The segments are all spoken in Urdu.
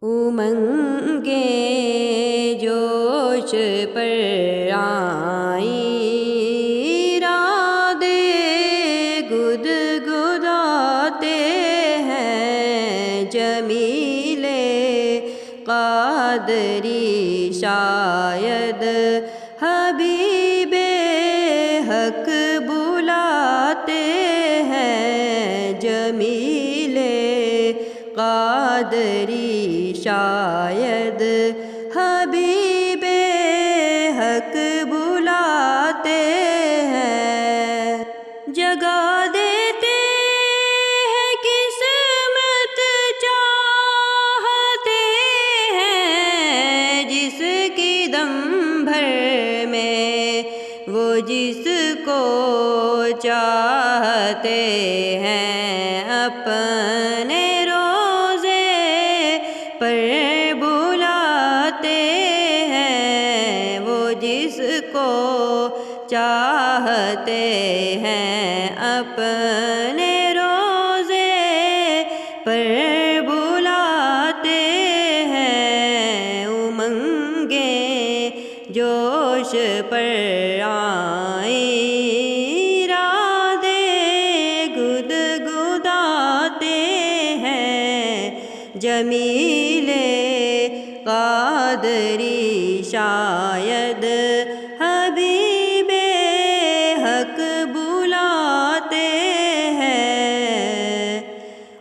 امنگیں جوش پر آئیں، ارادے گدگداتے ہیں، جمیل قادری شاید حبیب حق بلاتے ہیں، جمیل قادری شاید حبیب حق بلاتے ہیں، جگا دیتے ہیں قسمت چاہتے ہیں، جس کی دم بھر میں وہ جس کو چاہتے ہیں، اپنے پر بلاتے ہیں، وہ جس کو چاہتے ہیں، اپنے روزے پر بلاتے ہیں، امنگیں جوش پر آئیں، ارادے گدگداتے ہیں، جمیل قادری شاید حبیب حق بلاتے ہیں،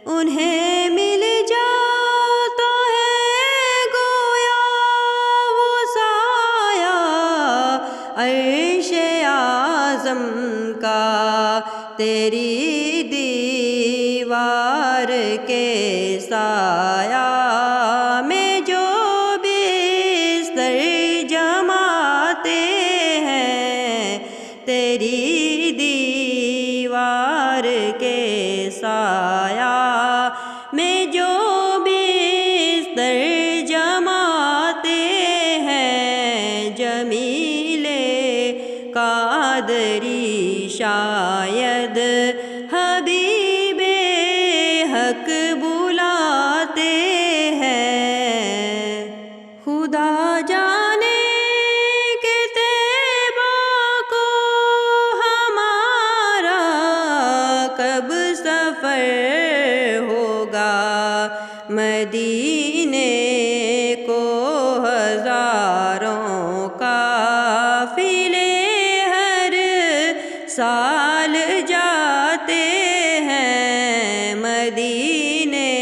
انہیں مل جاتا ہے گویا وہ سایہ عرش اعظم کا، تیری دیوار کے سایہ میں جو بستر جماتے ہیں، تیری دیوار کے سایہ میں جو بستر جماتے ہیں، جمیل قادری شاید حبیب حق بلاتے ہیں، خدا جانے کہ طیبہ کو ہمارا کب سفر ہوگا، مدینے کو ہزاروں قافلے ہر سال جاتے ہیں، مدینے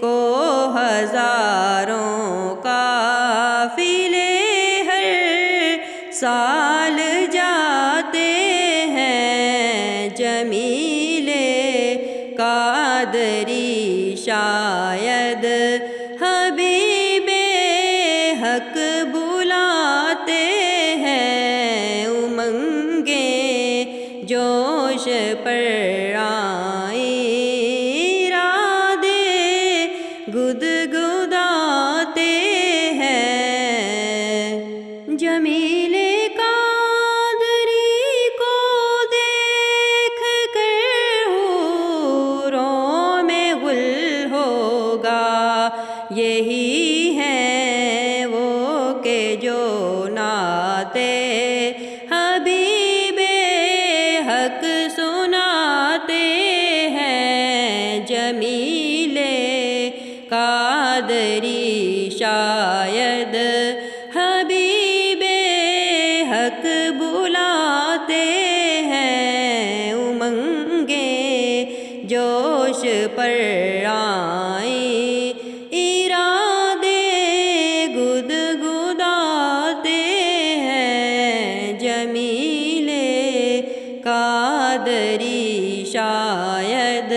کو ہزاروں قافلے ہر سال جاتے ہیں، جمیل قادری شاید حبیب حق بلاتے ہیں، امنگیں جوش پر آئیں، ارادے گدگداتے ہیں، جمیل قادری کو دیکھ کر حوروں میں غل ہوگا، یہی ہیں وہ کہ جو نعتِ حبیب حق سناتے ہیں، جمیل قادری شاید حبیب حق بلاتے ہیں، امنگیں جوش پر آئیں، ارادے گدگداتے ہیں، جمیل قادری شاید